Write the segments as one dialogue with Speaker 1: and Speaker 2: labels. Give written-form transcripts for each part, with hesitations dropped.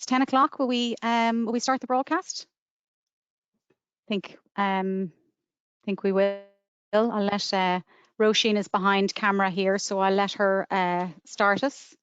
Speaker 1: It's 10 o'clock. Will we start the broadcast? Think we will. I'll let Roisin is behind camera here, so I'll let her start us.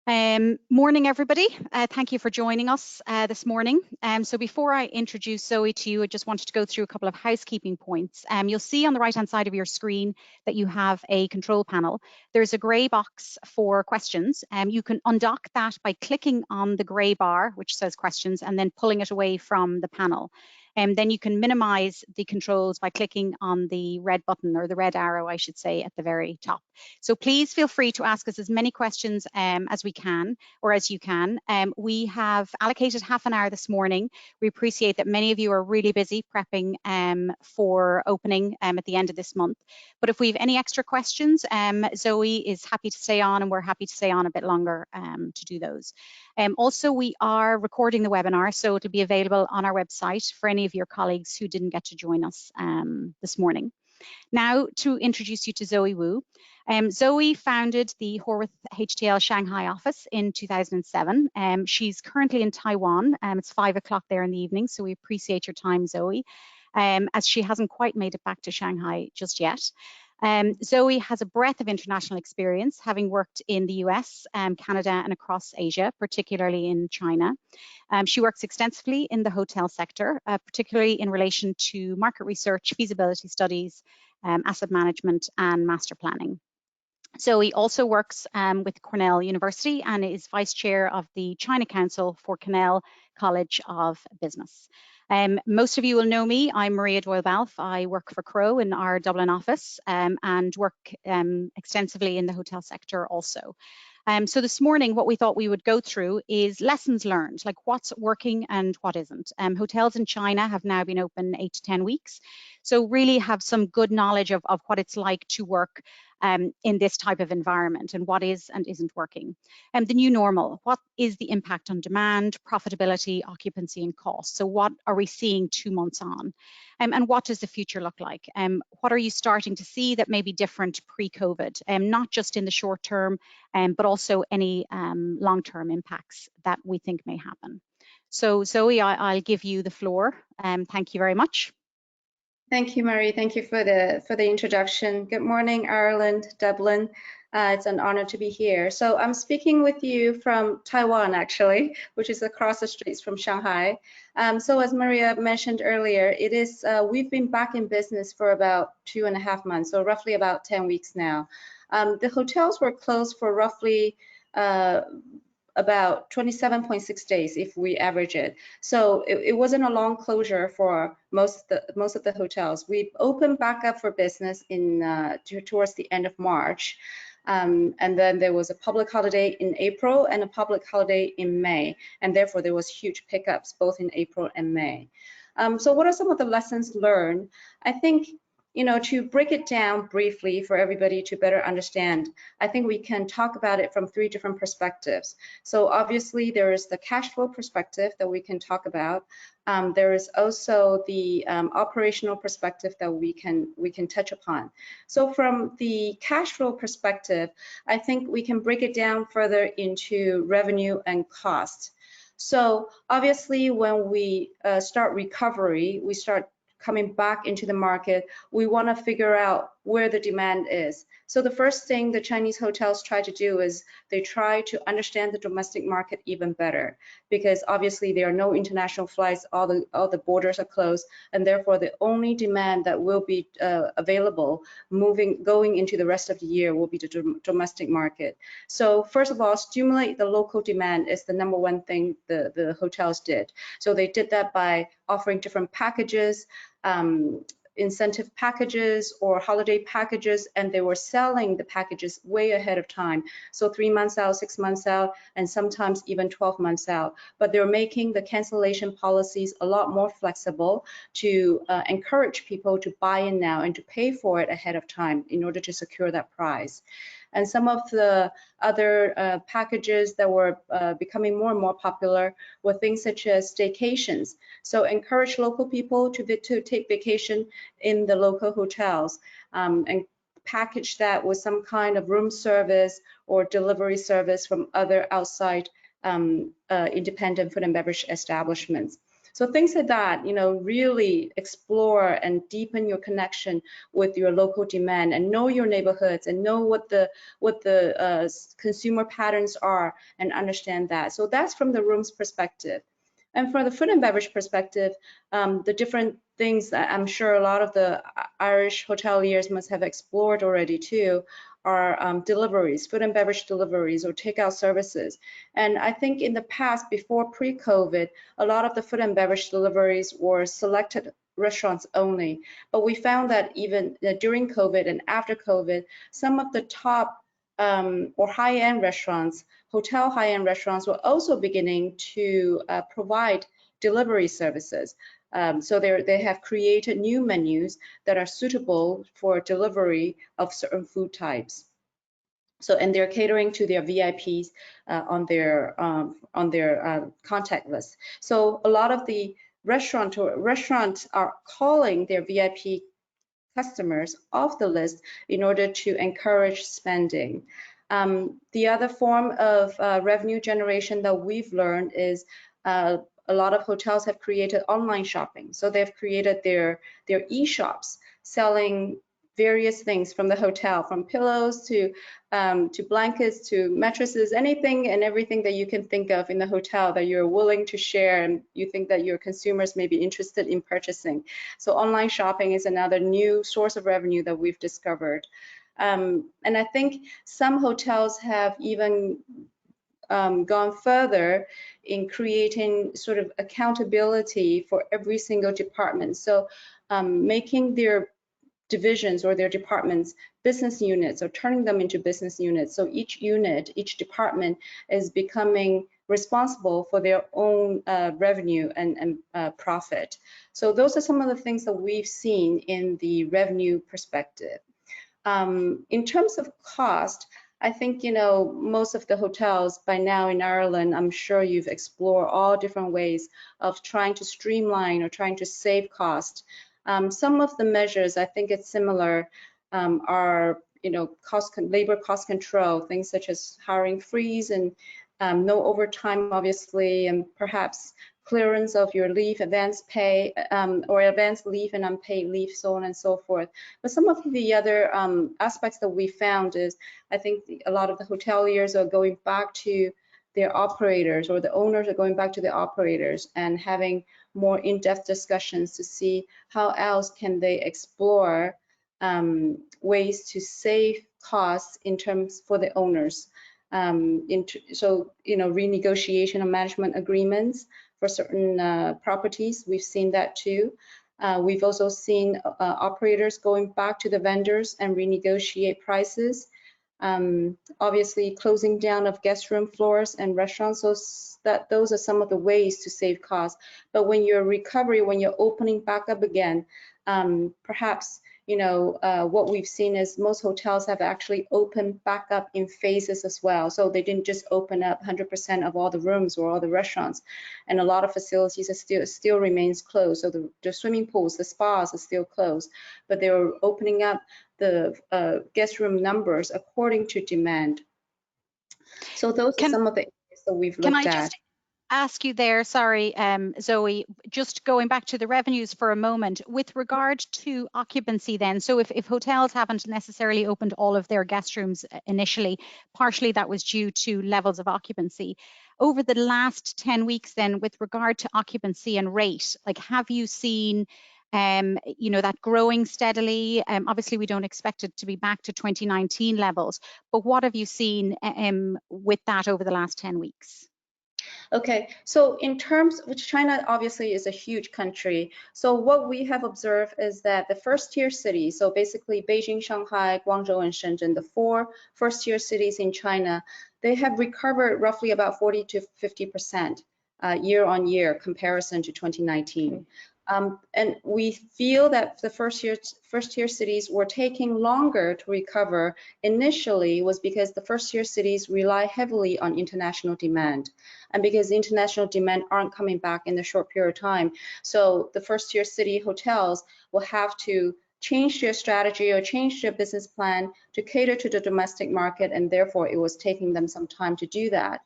Speaker 1: Morning, everybody. Thank you for joining us this morning. So before I introduce Zoe to you, I just wanted to go through a couple of housekeeping points. You'll see on the right-hand side of your screen that you have a control panel. There's a grey box for questions. You can undock that by clicking on the grey bar, which says questions, and then pulling it away from the panel. Then you can minimize the controls by clicking on the red button, or the red arrow, I should say, at the very top. So please feel free to ask us as many questions as we can, or as you can. We have allocated half an hour this morning. We appreciate that many of you are really busy prepping for opening at the end of this month. But if we have any extra questions, Zoe is happy to stay on, and we're happy to stay on a bit longer to do those. Also, we are recording the webinar, so it'll be available on our website for any of your colleagues who didn't get to join us this morning. Now, to introduce you to Zoe Wu. Zoe founded the Horwath HTL Shanghai office in 2007. She's currently in Taiwan. It's 5 o'clock there in the evening, so we appreciate your time, Zoe, as she hasn't quite made it back to Shanghai just yet. Zoe has a breadth of international experience, having worked in the US, Canada, and across Asia, particularly in China. She works extensively in the hotel sector, particularly in relation to market research, feasibility studies, asset management, and master planning. Zoe also works with Cornell University and is Vice Chair of the China Council for Cornell College of Business. Most of you will know me. I'm Mairea Doyle Balfe. I work for Crowe in our Dublin office and work extensively in the hotel sector also. So this morning, what we thought we would go through is lessons learned, like what's working and what isn't. Hotels in China have now been open 8 to 10 weeks. So really have some good knowledge of what it's like to work in this type of environment and what is and isn't working. The new normal, what is the impact on demand, profitability, occupancy, and cost? So what are we seeing 2 months on? And what does the future look like? What are you starting to see that may be different pre-COVID, not just in the short term, but also any long-term impacts that we think may happen? So Zoe, I'll give you the floor. Thank you very much.
Speaker 2: Thank you, Mairea. Thank you for the introduction. Good morning, Ireland, Dublin. It's an honor to be here. So I'm speaking with you from Taiwan, actually, which is across the streets from Shanghai. So as Mairea mentioned earlier, it is we've been back in business for about 2.5 months, so roughly about 10 weeks now. The hotels were closed for roughly about 27.6 days if we average it. So it wasn't a long closure for most of the hotels. We opened back up for business in towards the end of March. And then there was a public holiday in April and a public holiday in May. And therefore there was huge pickups both in April and May. So what are some of the lessons learned? I think, you know, to break it down briefly for everybody to better understand, I think we can talk about it from 3 different perspectives. So obviously there is the cash flow perspective that we can talk about. There is also the operational perspective that we can touch upon. So from the cash flow perspective, I think we can break it down further into revenue and cost. So obviously when we start recovery, we start coming back into the market, we want to figure out where the demand is. So the first thing the Chinese hotels try to do is they try to understand the domestic market even better, because obviously there are no international flights, all the borders are closed, and therefore the only demand that will be available going into the rest of the year will be the domestic market. So first of all, stimulate the local demand is the #1 thing the hotels did. So they did that by offering different packages, incentive packages or holiday packages, and they were selling the packages way ahead of time. So 3 months out, 6 months out, and sometimes even 12 months out. But they're making the cancellation policies a lot more flexible to encourage people to buy in now and to pay for it ahead of time in order to secure that price. And some of the other packages that were becoming more and more popular were things such as staycations. So encourage local people to take vacation in the local hotels and package that with some kind of room service or delivery service from other outside independent food and beverage establishments. So things like that, really explore and deepen your connection with your local demand and know your neighborhoods and know what the consumer patterns are and understand that. So that's from the room's perspective. And from the food and beverage perspective, the different things that I'm sure a lot of the Irish hoteliers must have explored already too are deliveries, food and beverage deliveries or takeout services. And I think in the past, before pre-COVID, a lot of the food and beverage deliveries were selected restaurants only. But we found that even during COVID and after COVID, some of the top or high-end restaurants, hotel high-end restaurants were also beginning to provide delivery services. So they have created new menus that are suitable for delivery of certain food types. So, and they're catering to their VIPs on their contact list. So a lot of the restaurants are calling their VIP customers off the list in order to encourage spending. The other form of revenue generation that we've learned is a lot of hotels have created online shopping. So they've created their e-shops selling various things from the hotel, from pillows to blankets to mattresses, anything and everything that you can think of in the hotel that you're willing to share and you think that your consumers may be interested in purchasing. So online shopping is another new source of revenue that we've discovered. And I think some hotels have even gone further in creating sort of accountability for every single department. So making their divisions or their departments business units or turning them into business units. So each unit, each department is becoming responsible for their own revenue and profit. So those are some of the things that we've seen in the revenue perspective. In terms of cost, I think, most of the hotels by now in Ireland, I'm sure you've explored all different ways of trying to streamline or trying to save cost. Some of the measures, I think it's similar, are, labor cost control, things such as hiring freeze and no overtime, obviously, and perhaps clearance of your leave, advance pay, or advance leave and unpaid leave, so on and so forth. But some of the other aspects that we found is, I think a lot of the hoteliers are going back to their operators, or the owners are going back to the operators and having more in-depth discussions to see how else can they explore ways to save costs in terms for the owners. So, renegotiation of management agreements for certain properties, we've seen that too. We've also seen operators going back to the vendors and renegotiate prices. Obviously, closing down of guest room floors and restaurants, so those are some of the ways to save costs. But when you're when you're opening back up again, perhaps what we've seen is most hotels have actually opened back up in phases as well. So they didn't just open up 100% of all the rooms or all the restaurants, and a lot of facilities are still remains closed. So the swimming pools, the spas are still closed, but they were opening up the guest room numbers according to demand. So those are some of the areas that we've looked at.
Speaker 1: Ask you there, sorry, Zoe, just going back to the revenues for a moment, with regard to occupancy then, so if hotels haven't necessarily opened all of their guest rooms initially, partially that was due to levels of occupancy. Over the last 10 weeks then, with regard to occupancy and rate, like have you seen that growing steadily? Obviously, we don't expect it to be back to 2019 levels, but what have you seen with that over the last 10 weeks?
Speaker 2: Okay, so in terms, which China obviously is a huge country. So what we have observed is that the first-tier cities, so basically Beijing, Shanghai, Guangzhou, and Shenzhen, the 4 first-tier cities in China, they have recovered roughly about 40 to 50% year-on-year comparison to 2019. And we feel that the first-tier cities were taking longer to recover initially was because the first-tier cities rely heavily on international demand, and because international demand aren't coming back in the short period of time. So the first-tier city hotels will have to change their strategy or change their business plan to cater to the domestic market, and therefore it was taking them some time to do that.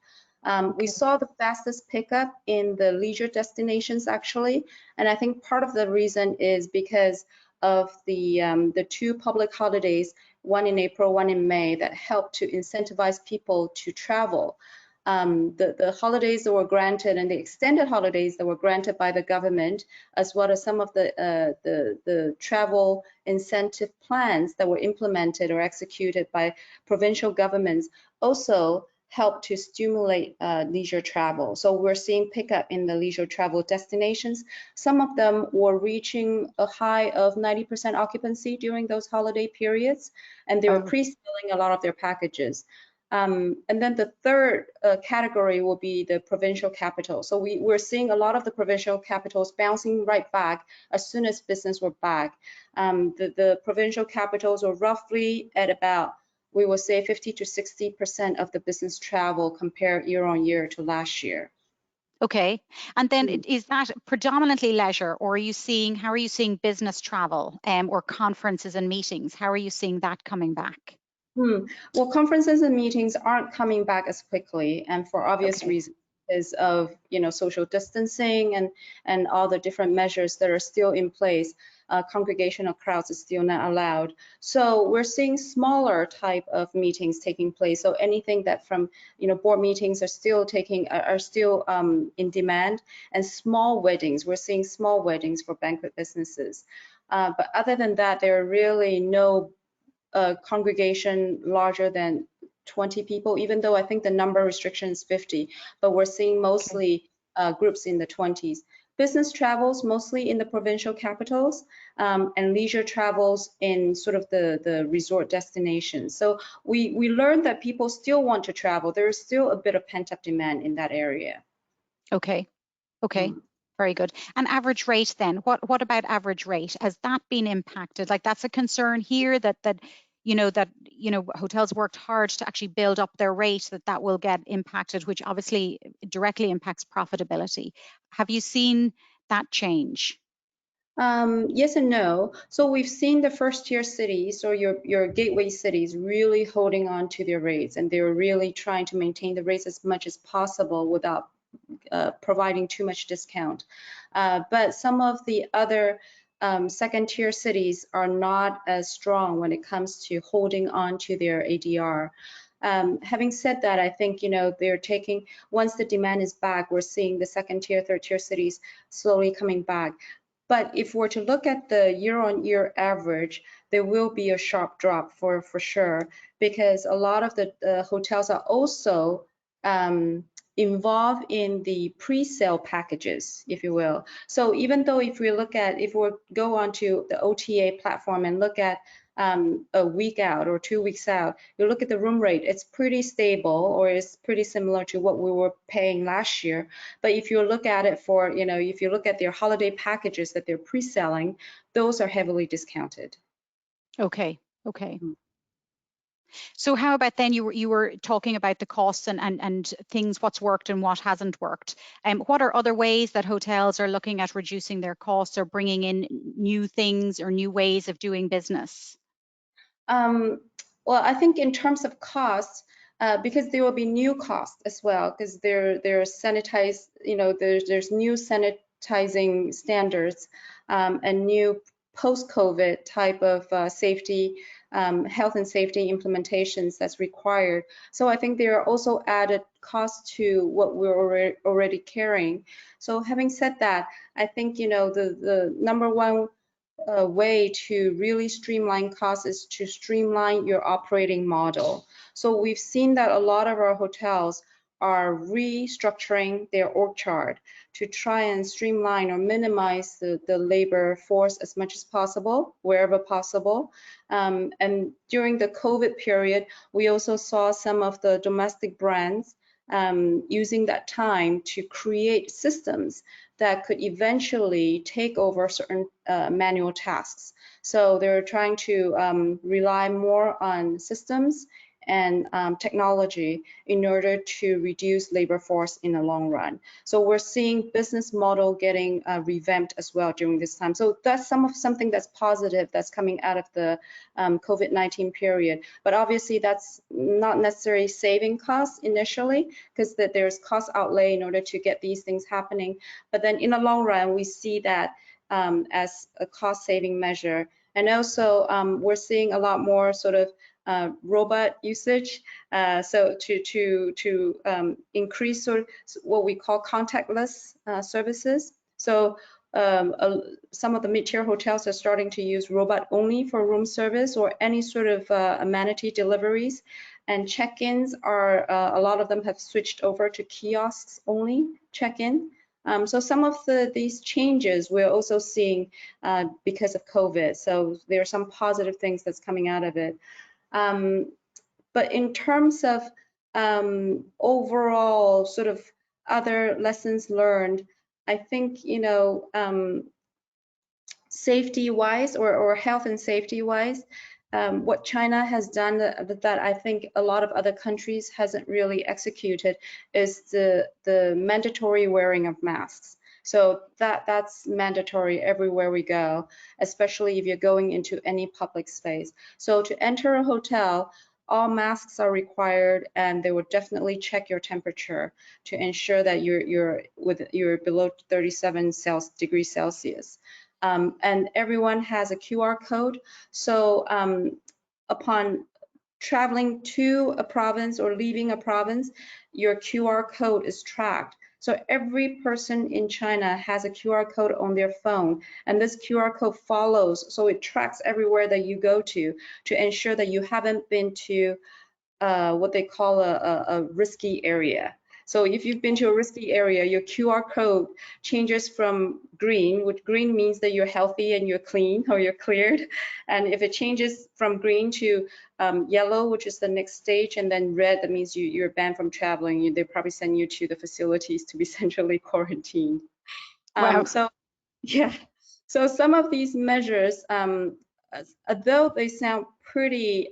Speaker 2: We saw the fastest pickup in the leisure destinations actually, and I think part of the reason is because of the two public holidays, one in April, one in May, that helped to incentivize people to travel. The holidays that were granted and the extended holidays that were granted by the government, as well as some of the travel incentive plans that were implemented or executed by provincial governments, also help to stimulate leisure travel. So we're seeing pickup in the leisure travel destinations. Some of them were reaching a high of 90% occupancy during those holiday periods, and they were pre-selling a lot of their packages. And then the third category will be the provincial capital. So we're seeing a lot of the provincial capitals bouncing right back as soon as business were back. The provincial capitals were roughly at about, we will say 50 to 60% of the business travel compared year on year to last year.
Speaker 1: Okay, and then is that predominantly leisure, or are you seeing, how are you seeing business travel or conferences and meetings? How are you seeing that coming back?
Speaker 2: Well, conferences and meetings aren't coming back as quickly, and for obvious reasons, because of social distancing and all the different measures that are still in place. Congregational crowds is still not allowed. So we're seeing smaller type of meetings taking place. So anything that from board meetings are still in demand, and small weddings. We're seeing small weddings for banquet businesses. But other than that, there are really no congregation larger than 20 people, even though I think the number restriction is 50, but we're seeing mostly groups in the 20s. Business travels mostly in the provincial capitals, and leisure travels in sort of the resort destinations. So we learned that people still want to travel. There is still a bit of pent-up demand in that area.
Speaker 1: Okay. Very good. And average rate then, what about average rate? Has that been impacted? Like, that's a concern here that hotels worked hard to actually build up their rate, that will get impacted, which obviously directly impacts profitability. Have you seen that change?
Speaker 2: Yes and no. So we've seen the first tier cities, or your gateway cities, really holding on to their rates, and they're really trying to maintain the rates as much as possible without providing too much discount. But some of the other second tier cities are not as strong when it comes to holding on to their ADR. Having said that, I think they're taking, once the demand is back, we're seeing the second tier, third tier cities slowly coming back. But if we're to look at the year-on-year average, there will be a sharp drop for sure, because a lot of the hotels are also involved in the pre-sale packages, if you will. So even though if we go onto the OTA platform and look at a week out or 2 weeks out, you look at the room rate, it's pretty stable, or it's pretty similar to what we were paying last year. But if you look at it for, if you look at their holiday packages that they're pre-selling, those are heavily discounted.
Speaker 1: Okay. So how about then, you were talking about the costs and things, what's worked and what hasn't worked. What are other ways that hotels are looking at reducing their costs or bringing in new things or new ways of doing business?
Speaker 2: Well, I think in terms of costs, because there will be new costs as well, because there's new sanitizing standards and new post-COVID type of safety, health and safety implementations that's required. So I think there are also added costs to what we're already carrying. So having said that, I think the number one way to really streamline costs is to streamline your operating model. So we've seen that a lot of our hotels are restructuring their org chart to try and streamline or minimize the labor force as much as possible, wherever possible. And during the COVID period, we also saw some of the domestic brands using that time to create systems that could eventually take over certain manual tasks. So they're trying to rely more on systems and technology in order to reduce labor force in the long run. So we're seeing business model getting revamped as well during this time. So that's something that's positive that's coming out of the COVID-19 period. But obviously that's not necessarily saving costs initially, because there's cost outlay in order to get these things happening. But then in the long run, we see that as a cost saving measure. And also we're seeing a lot more sort of robot usage, so to increase sort of what we call contactless services. So some of the mid-tier hotels are starting to use robot only for room service or any sort of amenity deliveries. And check-ins are, a lot of them have switched over to kiosks only check-in. So some of these changes we're also seeing because of COVID. So there are some positive things that's coming out of it. But in terms of overall sort of other lessons learned, I think, you know, safety-wise or health and safety-wise, what China has done that I think a lot of other countries hasn't really executed is the mandatory wearing of masks. So that's mandatory everywhere we go, especially if you're going into any public space. So to enter a hotel, all masks are required, and they will definitely check your temperature to ensure that you're below 37 degrees Celsius. And everyone has a QR code. So upon traveling to a province or leaving a province, your QR code is tracked. So every person in China has a QR code on their phone, and this QR code follows, so it tracks everywhere that you go to ensure that you haven't been to what they call a risky area. So if you've been to a risky area, your QR code changes from green, which green means that you're healthy and you're clean or you're cleared. And if it changes from green to yellow, which is the next stage, and then red, that means you're banned from traveling. They probably send you to the facilities to be centrally quarantined.
Speaker 1: Wow.
Speaker 2: So yeah, so some of these measures, though they sound pretty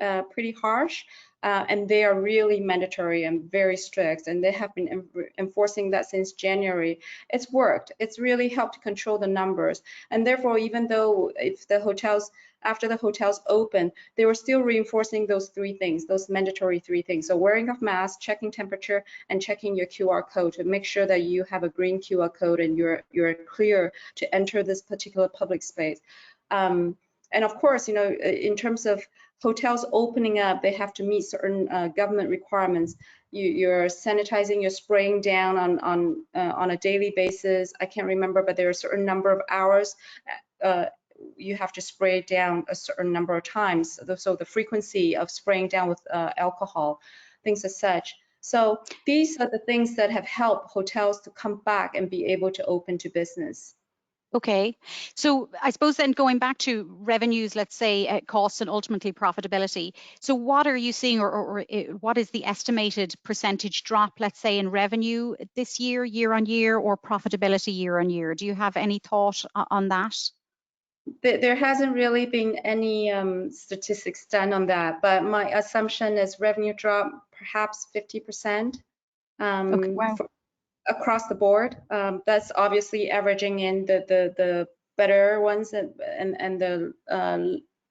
Speaker 2: harsh, and they are really mandatory and very strict, and they have been enforcing that since January. It's worked. It's really helped to control the numbers, and therefore, even though if the hotels, after the hotels open, they were still reinforcing those three things, those mandatory three things. So wearing of masks, checking temperature, and checking your QR code to make sure that you have a green QR code and you're clear to enter this particular public space. And of course, you know, in terms of hotels opening up, they have to meet certain government requirements. You're sanitizing, you're spraying down on a daily basis. I can't remember, but there are a certain number of hours. You have to spray down a certain number of times. So the frequency of spraying down with alcohol, things as such. So these are the things that have helped hotels to come back and be able to open to business.
Speaker 1: Okay, so I suppose then going back to revenues, let's say costs and ultimately profitability. So what are you seeing, or what is the estimated percentage drop, let's say, in revenue this year on year, or profitability year on year? Do you have any thought on that?
Speaker 2: There hasn't really been any statistics done on that, but my assumption is revenue drop perhaps 50%.
Speaker 1: Okay, wow.
Speaker 2: Across the board. That's obviously averaging in the better ones and the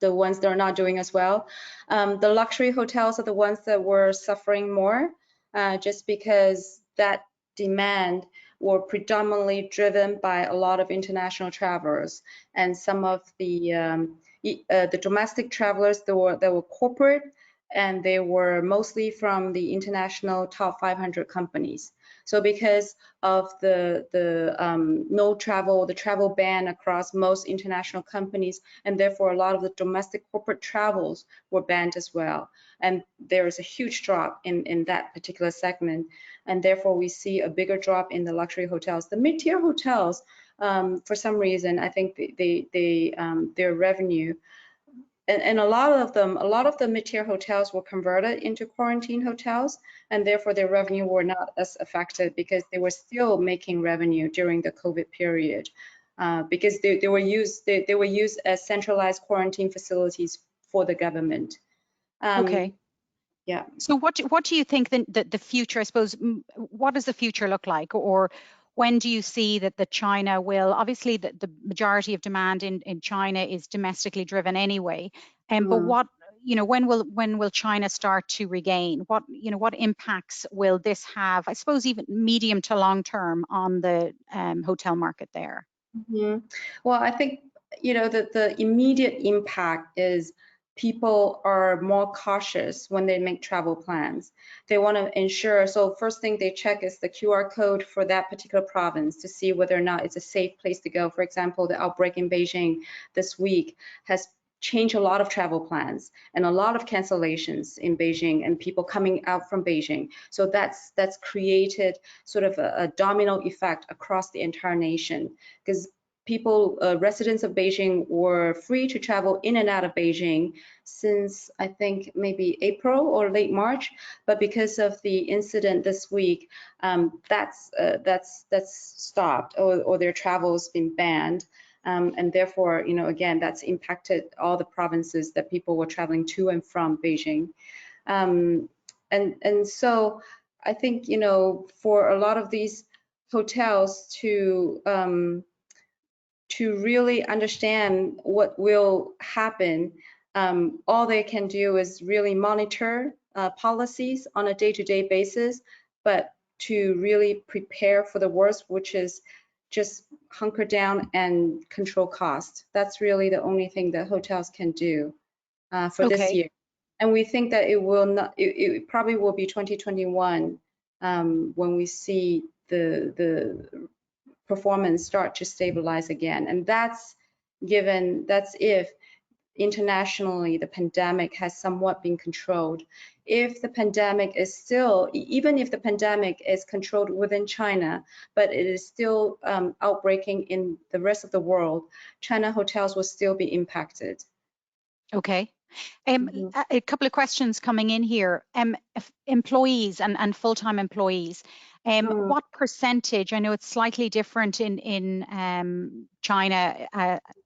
Speaker 2: ones that are not doing as well. The luxury hotels are the ones that were suffering more, just because that demand were predominantly driven by a lot of international travelers, and some of the domestic travelers that were corporate, and they were mostly from the international top 500 companies. So because of the travel ban across most international companies, and therefore a lot of the domestic corporate travels were banned as well. And there is a huge drop in that particular segment. And therefore we see a bigger drop in the luxury hotels. The mid-tier hotels, for some reason, I think their revenue, and a lot of the mid-tier hotels were converted into quarantine hotels, and therefore their revenue were not as affected because they were still making revenue during the COVID period, because they were used as centralized quarantine facilities for the government.
Speaker 1: Okay.
Speaker 2: Yeah.
Speaker 1: So what do you think the future, I suppose, what does the future look like? Or when do you see that China will, obviously the majority of demand in China is domestically driven anyway, but
Speaker 2: Mm.
Speaker 1: what, when will China start to regain? What impacts will this have, I suppose, even medium to long term on the hotel market there?
Speaker 2: Mhm. Well, I think, the immediate impact is people are more cautious when they make travel plans. They want to ensure, so first thing they check is the QR code for that particular province to see whether or not it's a safe place to go. For example, the outbreak in Beijing this week has changed a lot of travel plans and a lot of cancellations in Beijing and people coming out from Beijing. So that's created sort of a domino effect across the entire nation, because people, residents of Beijing, were free to travel in and out of Beijing since I think maybe April or late March, but because of the incident this week, that's stopped, or their travel's been banned. And therefore, again, that's impacted all the provinces that people were traveling to and from Beijing. And so I think, for a lot of these hotels to really understand what will happen, all they can do is really monitor policies on a day-to-day basis, but to really prepare for the worst, which is just hunker down and control cost. That's really the only thing that hotels can do for this
Speaker 1: Okay.
Speaker 2: year. And we think that it will not, it probably will be 2021 when we see the performance start to stabilize again. And that's if internationally the pandemic has somewhat been controlled. If the pandemic is still, even if the pandemic is controlled within China, but it is still outbreaking in the rest of the world, China hotels will still be impacted.
Speaker 1: Okay.
Speaker 2: Mhm.
Speaker 1: A couple of questions coming in here. Employees and full-time employees,
Speaker 2: Mm.
Speaker 1: what percentage, I know it's slightly different in China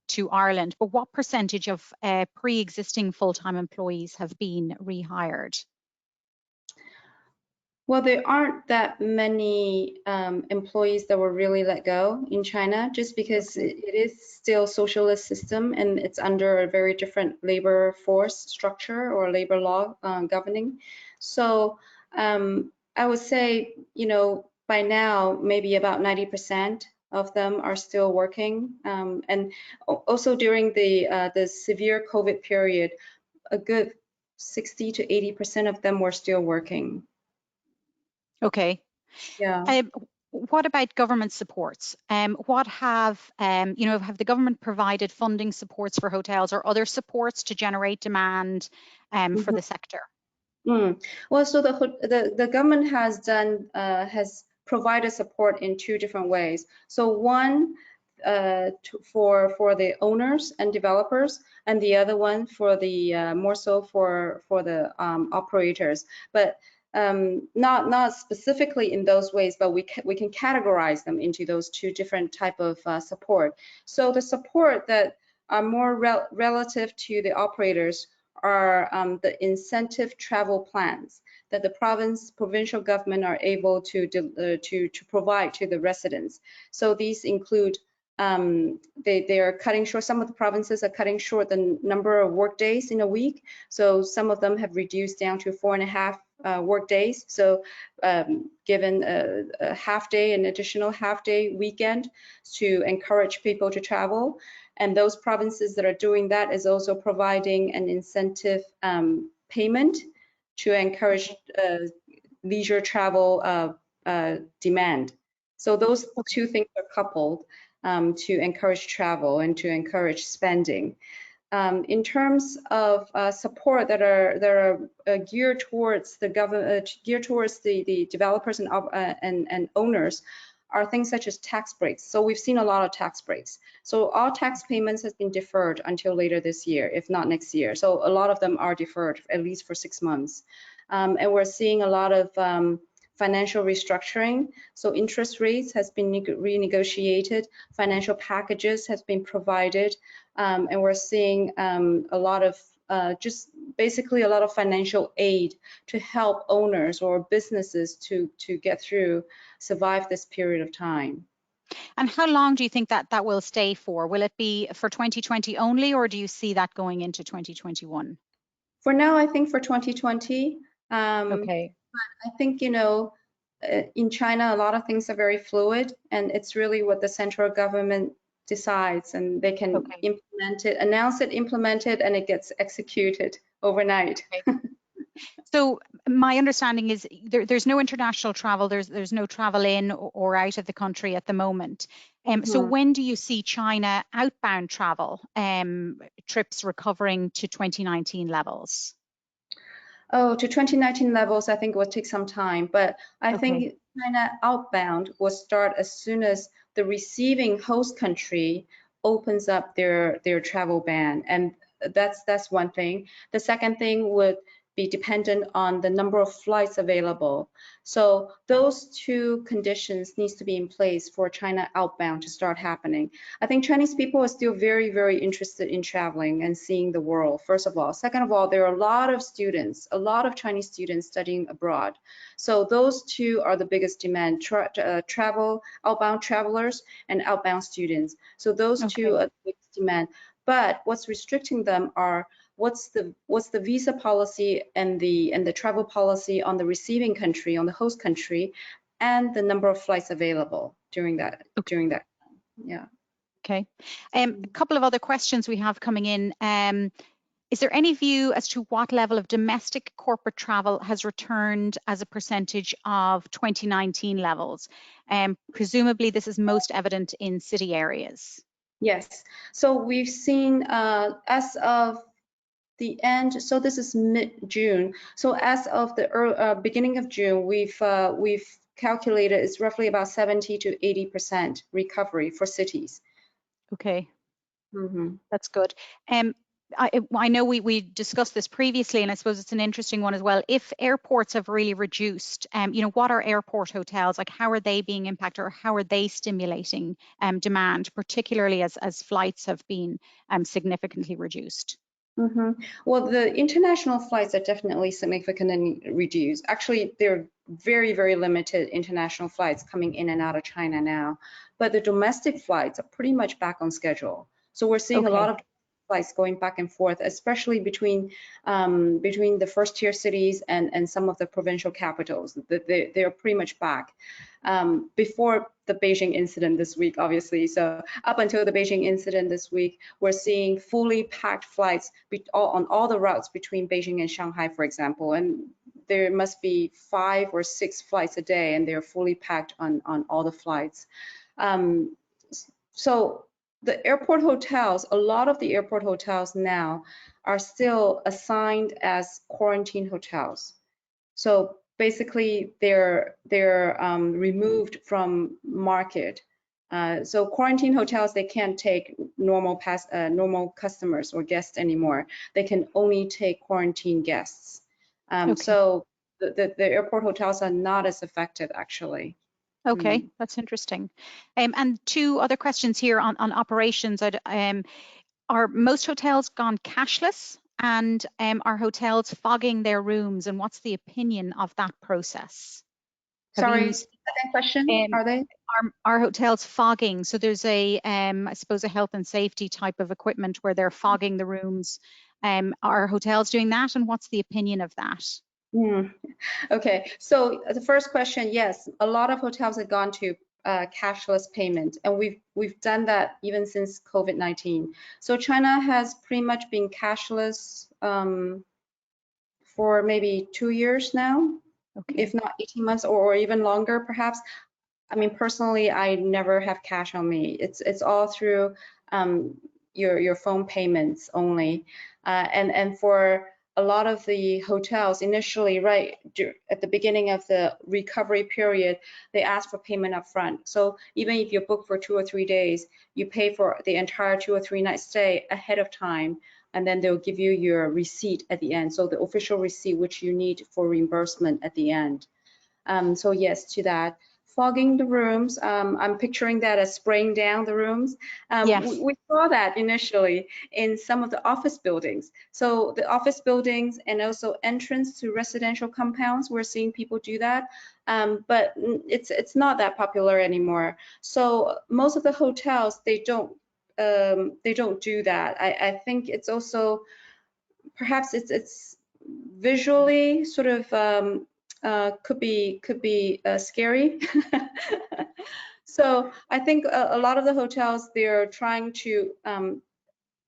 Speaker 1: to Ireland, but what percentage of pre-existing full-time employees have been rehired?
Speaker 2: Well, there aren't that many employees that were really let go in China, just because
Speaker 1: Okay.
Speaker 2: it is still a socialist system and it's under a very different labor force structure or labor law governing. So I would say, by now, maybe about 90% of them are still working. And also during the severe COVID period, a good 60 to 80% of them were still working.
Speaker 1: Okay.
Speaker 2: Yeah.
Speaker 1: Um, what about government supports? Have the government provided funding supports for hotels or other supports to generate demand for
Speaker 2: Mhm.
Speaker 1: the sector?
Speaker 2: Well, so the government has provided support in two different ways. So one for the owners and developers, and the other one for the more so for the operators. But not specifically in those ways, but we can categorize them into those two different type of support. So the support that are more relative to the operators are the incentive travel plans that the provincial government are able to provide to the residents. So these include they are cutting short. Some of the provinces are cutting short the number of work days in a week. So some of them have reduced down to 4.5 work days. So given a half day, an additional half day weekend to encourage people to travel. And those provinces that are doing that is also providing an incentive payment to encourage leisure travel demand. So those
Speaker 1: Okay.
Speaker 2: two things are coupled to encourage travel and to encourage spending. In terms of support that are geared towards the government, geared towards the developers and owners, are things such as tax breaks. So we've seen a lot of tax breaks. So all tax payments has been deferred until later this year, if not next year. So a lot of them are deferred at least for 6 months. And we're seeing a lot of financial restructuring. So interest rates has been renegotiated, financial packages has been provided, and we're seeing a lot of just basically a lot of financial aid to help owners or businesses to get through, survive this period of time.
Speaker 1: And how long do you think that will stay for? Will it be for 2020 only, or do you see that going into 2021?
Speaker 2: For now, I think for 2020.
Speaker 1: Okay.
Speaker 2: I think, in China, a lot of things are very fluid, and it's really what the central government decides, and they can implement it, announce it, implement it, and it gets executed overnight.
Speaker 1: Okay. So my understanding is there's no international travel, there's no travel in or out of the country at the moment. So when do you see China outbound travel trips recovering to 2019 levels?
Speaker 2: Oh, to 2019 levels, I think it will take some time, but I
Speaker 1: Okay.
Speaker 2: think China outbound will start as soon as the receiving host country opens up their travel ban, and that's one thing. The second thing would be dependent on the number of flights available. So those two conditions needs to be in place for China outbound to start happening. I think Chinese people are still very, very interested in traveling and seeing the world, first of all. Second of all, there are a lot of students, a lot of Chinese students studying abroad. So those two are the biggest demand, travel, outbound travelers and outbound students. So those two are the biggest demand. But what's restricting them are what's the visa policy and the travel policy on the receiving country, on the host country, and the number of flights available during that time. Yeah.
Speaker 1: Okay. A couple of other questions we have coming in. Is there any view as to what level of domestic corporate travel has returned as a percentage of 2019 levels? Presumably this is most evident in city areas.
Speaker 2: Yes. So we've seen as of the end, so this is mid-June. So as of the beginning of June, we've calculated it's roughly about 70 to 80% recovery for cities.
Speaker 1: Okay. That's good. I know we discussed this previously, and I suppose it's an interesting one as well. If airports have really reduced, what are airport hotels like? How are they being impacted, or how are they stimulating demand, particularly as flights have been significantly reduced?
Speaker 2: Well, the international flights are definitely significantly reduced. Actually, there are very, very limited international flights coming in and out of China now, but the domestic flights are pretty much back on schedule. So we're seeing a lot of flights going back and forth, especially between the first tier cities and some of the provincial capitals. They're pretty much back. Before the Beijing incident this week, obviously. So up until the Beijing incident this week, we're seeing fully packed flights on all the routes between Beijing and Shanghai, for example. And there must be 5 or 6 flights a day, and they're fully packed on all the flights. So the airport hotels, a lot of the airport hotels now are still assigned as quarantine hotels. So basically, they're removed from market. So quarantine hotels, they can't take normal customers or guests anymore. They can only take quarantine guests. So the airport hotels are not as affected, actually.
Speaker 1: Okay, that's interesting. And 2 other questions here on operations. Are most hotels gone cashless, and are hotels fogging their rooms, and what's the opinion of that process?
Speaker 2: Sorry, second question, are they?
Speaker 1: Are hotels fogging? So there's I suppose a health and safety type of equipment where they're fogging the rooms. Are hotels doing that, and what's the opinion of that?
Speaker 2: Okay, so the first question, yes, a lot of hotels have gone to cashless payment, and we've done that even since COVID-19. So China has pretty much been cashless for maybe 2 years now, if not 18 months or even longer, perhaps. I mean, personally, I never have cash on me. It's all through your phone payments only, and for a lot of the hotels initially, right at the beginning of the recovery period, they ask for payment up front. So even if you're booked for 2 or 3 days, you pay for the entire 2 or 3 night stay ahead of time, and then they'll give you your receipt at the end. So the official receipt which you need for reimbursement at the end. So yes, to that. fogging the rooms. I'm picturing that as spraying down the rooms.
Speaker 1: Yes.
Speaker 2: We saw that initially in some of the office buildings. So the office buildings and also entrance to residential compounds, we're seeing people do that. But it's not that popular anymore. So most of the hotels, they don't do that. I think it's also perhaps it's visually sort of could be scary. So I think a lot of the hotels, they're trying to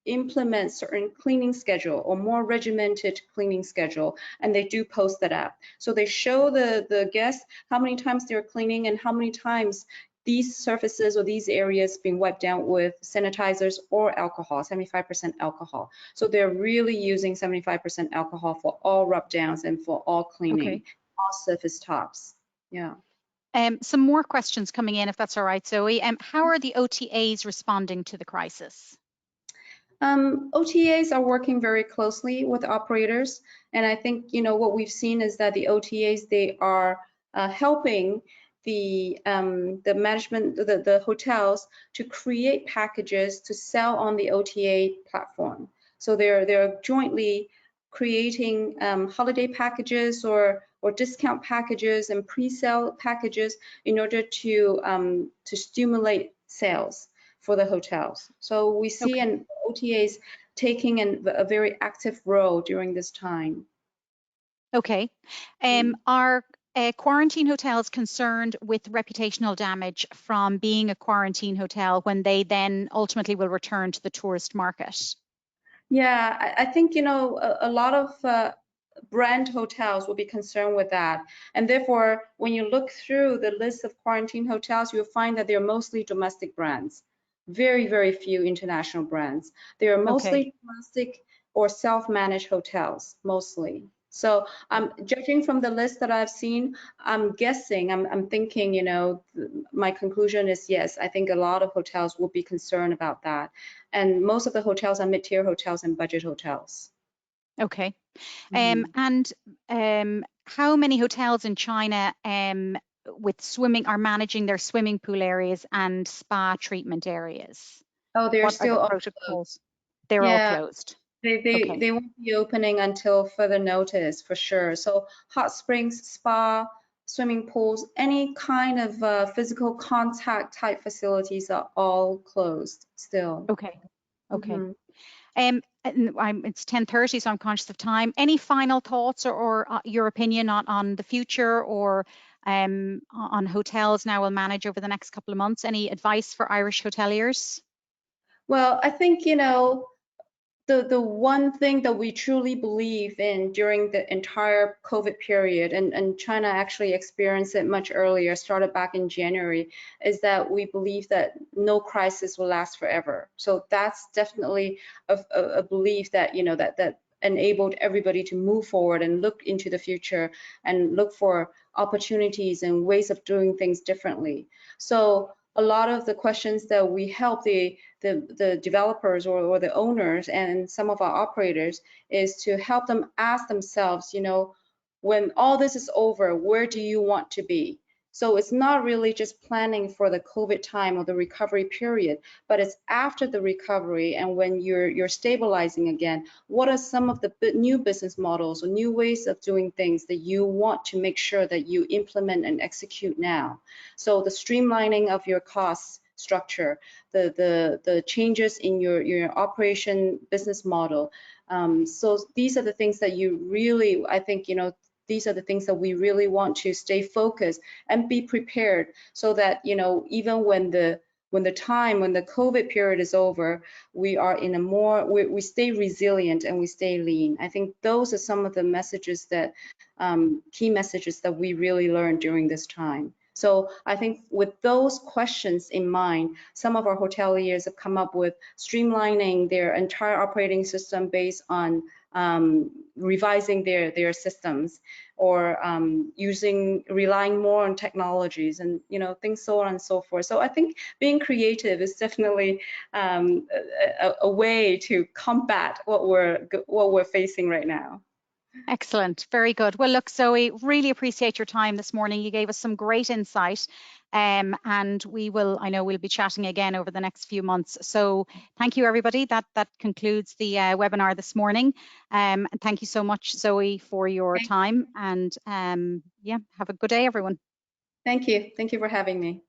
Speaker 2: implement certain cleaning schedule or more regimented cleaning schedule, and they do post that up. So they show the guests how many times they're cleaning and how many times these surfaces or these areas being wiped down with sanitizers or alcohol, 75% alcohol. So they're really using 75% alcohol for all rub downs and for all cleaning,
Speaker 1: Okay.
Speaker 2: all surface tops. Yeah.
Speaker 1: Some more questions coming in, if that's all right, Zoe. How are the OTAs responding to the crisis?
Speaker 2: OTAs are working very closely with operators, and I think what we've seen is that the OTAs, they are helping the management, the hotels, to create packages to sell on the OTA platform. So they're jointly creating holiday packages or discount packages and pre-sale packages in order to stimulate sales for the hotels. So we see
Speaker 1: Okay.
Speaker 2: an OTAs taking a very active role during this time.
Speaker 1: Okay. Are quarantine hotels concerned with reputational damage from being a quarantine hotel when they then ultimately will return to the tourist market?
Speaker 2: Yeah, I think a lot of brand hotels will be concerned with that, and therefore when you look through the list of quarantine hotels, you'll find that they're mostly domestic brands, very few international brands. They are
Speaker 1: Okay.
Speaker 2: mostly domestic or self-managed hotels, mostly. So judging from the list that I've seen, I'm guessing, I'm thinking, my conclusion is yes, I think a lot of hotels will be concerned about that. And most of the hotels are mid-tier hotels and budget hotels.
Speaker 1: Okay.
Speaker 2: Mhm.
Speaker 1: And how many hotels in China with swimming are managing their swimming pool areas and spa treatment areas?
Speaker 2: Oh, they're
Speaker 1: What are the
Speaker 2: still all closed.
Speaker 1: protocols? They're all
Speaker 2: Yeah,
Speaker 1: closed.
Speaker 2: they
Speaker 1: Okay.
Speaker 2: they won't be opening until further notice for sure. So hot springs, spa, swimming pools, any kind of physical contact type facilities are all closed still.
Speaker 1: Okay. Okay.
Speaker 2: Mhm.
Speaker 1: It's 10:30, so I'm conscious of time. Any final thoughts or your opinion on the future or on hotels now will manage over the next couple of months? Any advice for Irish hoteliers?
Speaker 2: Well, I think, the one thing that we truly believe in during the entire COVID period, and China actually experienced it much earlier, started back in January, is that we believe that no crisis will last forever. So that's definitely a belief that, that enabled everybody to move forward and look into the future and look for opportunities and ways of doing things differently. So a lot of the questions that we help the developers or the owners and some of our operators is to help them ask themselves, when all this is over, where do you want to be? So it's not really just planning for the COVID time or the recovery period, but it's after the recovery and when you're stabilizing again, what are some of the new business models or new ways of doing things that you want to make sure that you implement and execute now? So the streamlining of your cost structure, the changes in your operation business model. So these are the things that you really, I think, these are the things that we really want to stay focused and be prepared so that, even when the COVID period is over, we are in a more, we stay resilient and we stay lean. I think those are some of the messages that, key messages that we really learned during this time. So I think with those questions in mind, some of our hoteliers have come up with streamlining their entire operating system based on revising their systems or relying more on technologies and things so on and so forth. So I think being creative is definitely a way to combat what we're facing right now.
Speaker 1: Excellent. Very good. Well, look, Zoe, really appreciate your time this morning. You gave us some great insight. And I know we'll be chatting again over the next few months. So thank you, everybody. That concludes the webinar this morning. And thank you so much, Zoe, for your time. And yeah, have a good day, everyone.
Speaker 2: Thank you. Thank you for having me.